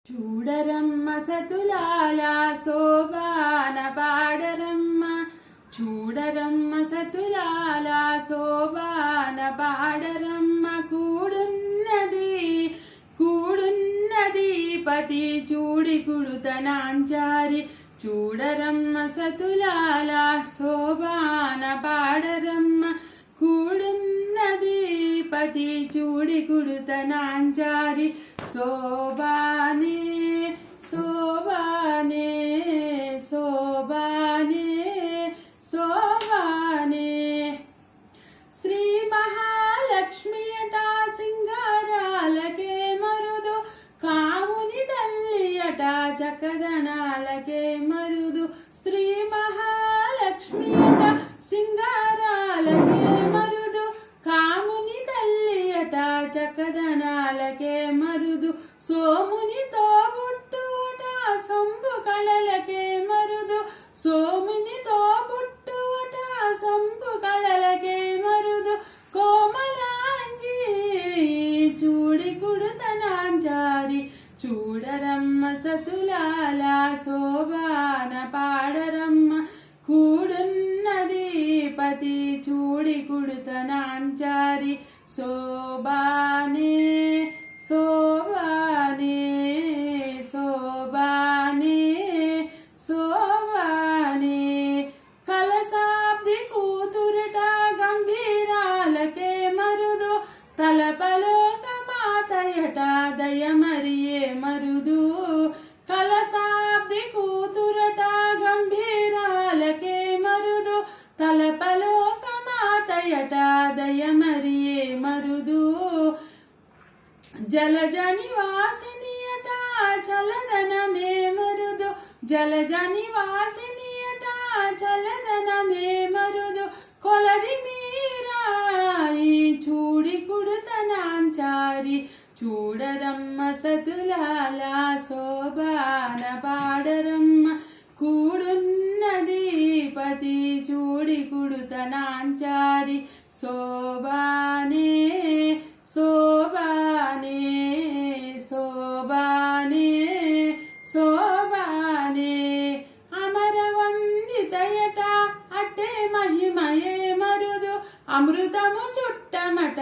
చూడరమ్మ సతులాల శోభాన పాడరమ్మ, చూడరమ్మ సతులాల శోభాన పాడరమ్మ. కూడున్నది పతి చూడి కుడుతనాంచారి, చూడరమ్మ సతులాల శోభాన పాడరమ్మ. కూడున్నది పతి చూడి కుడుతనాంచారి, శోభానే శోభానే శోభానే శోభానే. శ్రీ మహాలక్ష్మి అట సింగారాలకే మరుదు, కాముని తల్లి అట చక్కదనాలకే మరుదు. శ్రీ మహాలక్ష్మి అట సింగారాలకే మరుదు, కాముని తల్లి అట చక్కదనాలకే మరుదు. సోమునితో బుట్టుట సంబు కళలకే మరుదు, సోమునితో బుట్టుట సంబు కళలకే మరుదు. కోమలాంగి చూడి కుడుతనాంచారి, చూడరమ్మ సతులాల శోభాన పాడరమ్మ. కూడున్నది పతి చూడి కుడుతనాంచారి, శోభానే శోభానే శోభానే శోభానే. కలశాబ్ది కూతురట గంభీరాలకే మరుదు, తలపలోక మాతయట దయమరియే మరుదు. కలశాబ్ది కూతురట గంభీరాలకే మరుదు, తలపలోక మాతయట దయమరియే మరుదు. జలజ నివాసిని అట చలదనమే మరుదు, జలజ నివాసిని అట చలదనమే మరుదు. కొలది మీరాయి చూడి కుడుతనాంచారి, చూడరమ్మ సతులాల శోభాన పాడరమ్మ. కూడున్నది పతి చూడి కుడుతనాంచారి, శోభానే శోభానే శోభానే శోభానే. అమరవందితయట అట్టే మహిమయే మరుదు, అమృతము చుట్టమట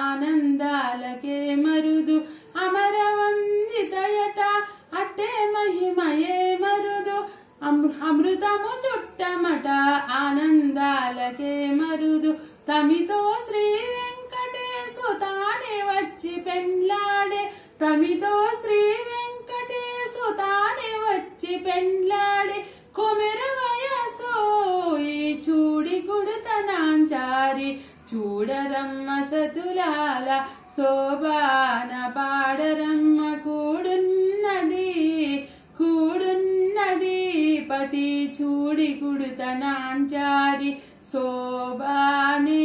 ఆనందాలకే మరుదు. అమరవందితయట అట్టే మహిమయే మరుదు, అమృతము చుట్టమట ఆనందాలకే మరుదు. తమితో శ్రీ వెంకటేశు తానే వచ్చి పెండ్లాడే, తమితో శ్రీ వెంకటేశు తానే వచ్చి పెండ్లాడే. కొమెర వయసు ఈ చూడి కుడుతనాంచారి, చూడరమ్మ సతులాల శోభాన పాడరమ్మ. కూడున్నది పతి చూడి కుడుతనాంచారి, శోభానే